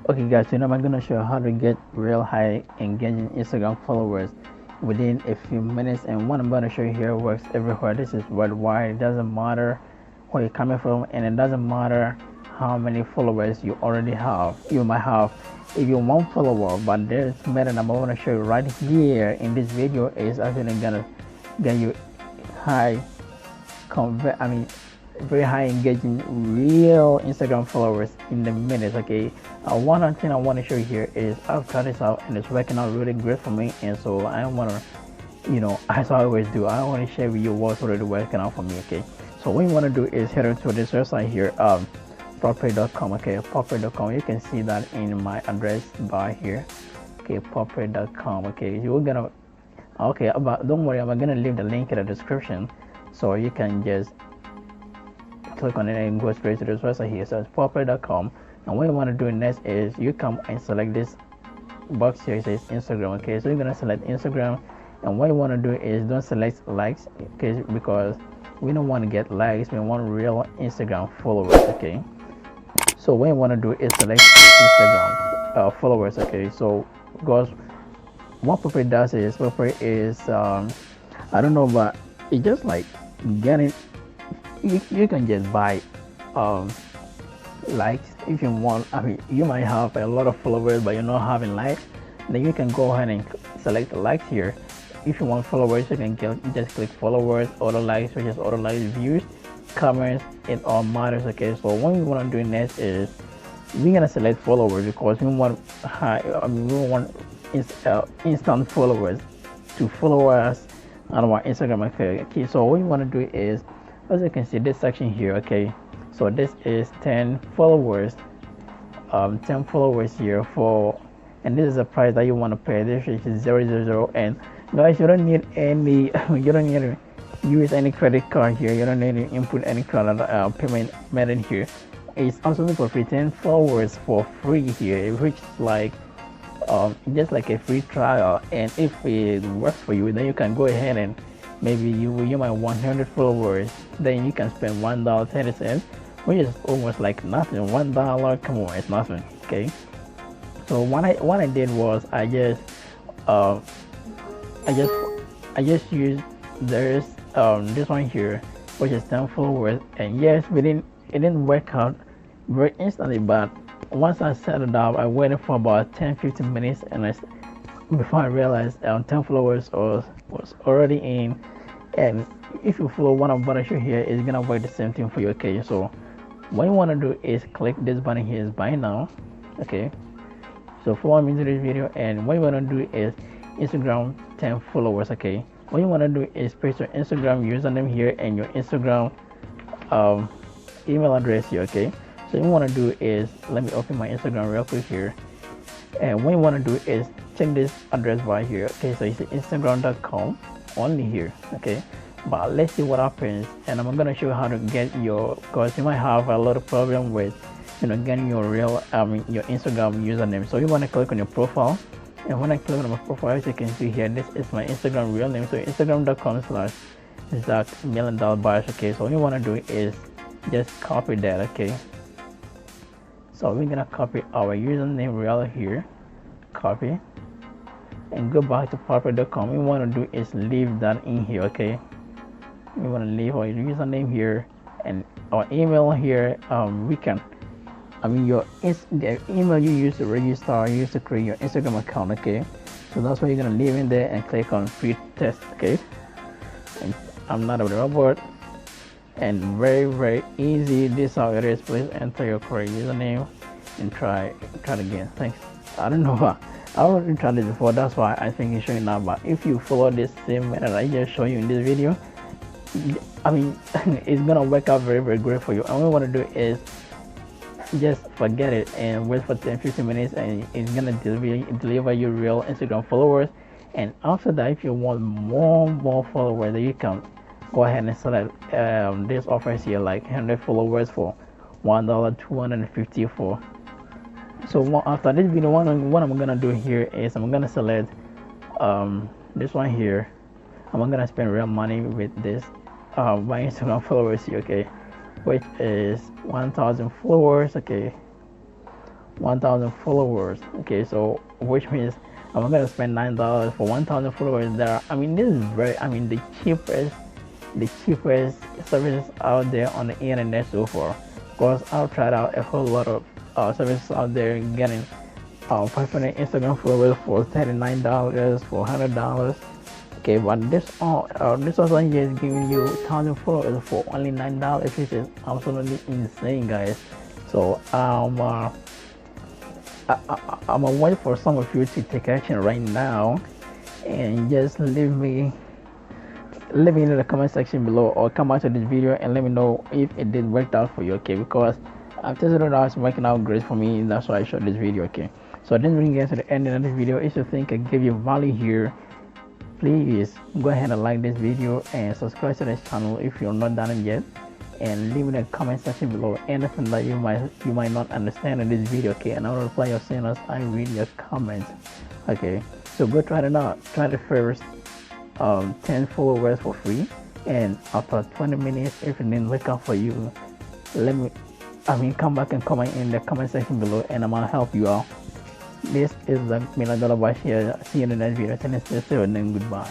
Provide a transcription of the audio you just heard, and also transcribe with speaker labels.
Speaker 1: Okay guys, I'm gonna show you how to get real high engaging Instagram followers within a few minutes, and what I'm gonna show you here works everywhere. This is worldwide. It doesn't matter where you're coming from, and it doesn't matter how many followers you already have. You might have if you one follower, but there's method I'm gonna show you right here in this video is actually gonna get you high convert I mean very high engaging real Instagram followers in the minutes. Okay, one other thing I want to show you here is I've tried this out and it's working out really great for me, and so I want to, as I always do, I want to share with you what's already working out for me. Okay, so what you want to do is head over to this website here, popray.com. Okay, popray.com. You can see that in my address bar here. Okay, popray.com. Okay, you're gonna okay, but don't worry, I'm gonna leave the link in the description so you can just click on it and go straight to this website here. So it's popray.com, and what you want to do next is you come and select this box here. It says Instagram. Okay, so you're gonna select Instagram, and what you want to do is don't select likes, okay, because we don't want to get likes, we want real Instagram followers. Okay, so what you want to do is select Instagram followers. Okay, so because what Popray does is I don't know, but it just like getting you can just buy um likes if you want. I mean, you might have a lot of followers but you're not having likes, then you can go ahead and select the likes here. If you want followers, you can just click followers, auto likes, which is auto likes, views, comments. It all matters. Okay, so what we want to do next is we're gonna select followers because we want we want instant followers to follow us on our Instagram account. Okay, so what you want to do is, as you can see, this section here. Okay, so this is 10 followers, 10 followers here for, and this is the price that you want to pay. This is 000, and guys, you don't need any you don't need to use any credit card here. You don't need to input any credit payment method here. It's absolutely for free. 10 followers for free here, which is like just like a free trial, and if it works for you, then you can go ahead and maybe you might want 100 followers, then you can spend $1.30, which is almost like nothing. $1, come on, it's nothing. Okay, so what I did was I just used this one here, which is 10 followers, and yes, it didn't work out very instantly, but once I set it up, I waited for about 10-15 minutes, and before I realized 10 followers was already in. And if you follow one of what I show here, it's gonna work the same thing for you. Okay, so what you want to do is click this button here, is buy now. Okay, so follow me into this video, and what you want to do is Instagram 10 followers. Okay, what you want to do is paste your Instagram username here and your Instagram email address here. Okay, so you want to do is, let me open my Instagram real quick here, and what you want to do is check this address bar here. Okay, so it's instagram.com only here. Okay, but let's see what happens, and I'm gonna show you how to get your, because you might have a lot of problem with getting your real your Instagram username. So you want to click on your profile, and when I click on my profile, as you can see here, this is my Instagram real name. So instagram.com/Zach$1,000,000. Okay, so what you want to do is just copy that. Okay, so we're gonna copy our username real here, copy, and go back to popray.com. We want to do is leave that in here. Okay, we want to leave our username here and our email here. We can, the email you use to register, you use to create your Instagram account. Okay, so that's what you're gonna leave in there and click on free test. Okay, and I'm not a robot, and very easy. This is how it is. Please enter your correct username and try it again. Thanks. I don't know. I already tried it before, that's why I think it's showing now. But if you follow this same method I just show you in this video, it's gonna work out very great for you. And what we want to do is just forget it and wait for 10-15 minutes, and it's gonna deliver you real Instagram followers. And after that, if you want more followers, then you can go ahead and select this offers here, like 100 followers for $1, 250 for. So after this video, what I'm gonna do here is I'm gonna select this one here. I'm gonna spend real money with this my Instagram followers here. Okay, which is 1,000 followers. Okay, 1,000 followers. Okay, so which means I'm gonna spend $9 for 1,000 followers. There, I mean, this is very, I mean, the cheapest services out there on the internet so far. Because I've tried out a whole lot of services out there, getting 500 Instagram followers for $39, for $100. Okay, but this also is giving you 1,000 followers for only $9, which is absolutely insane, guys. So I'm gonna wait for some of you to take action right now, and just leave me in the comment section below, or come back to this video and let me know if it did work out for you. Okay, because I've tested it out, it's working out great for me. That's why I shot this video. Okay, so then when you get to the end of this video, if you think I gave you value here, please go ahead and like this video and subscribe to this channel if you're not done it yet, and leave in the comment section below anything that you might not understand in this video. Okay, and I'll reply your saying as I read your comments. Okay, so go try it out. Try the first 10 followers for free, and after 20 minutes, if it didn't work out for you, come back and comment in the comment section below, and I'm gonna help you out. This is the Mila Dollar here. See you in the next video. Till then, stay safe and then goodbye.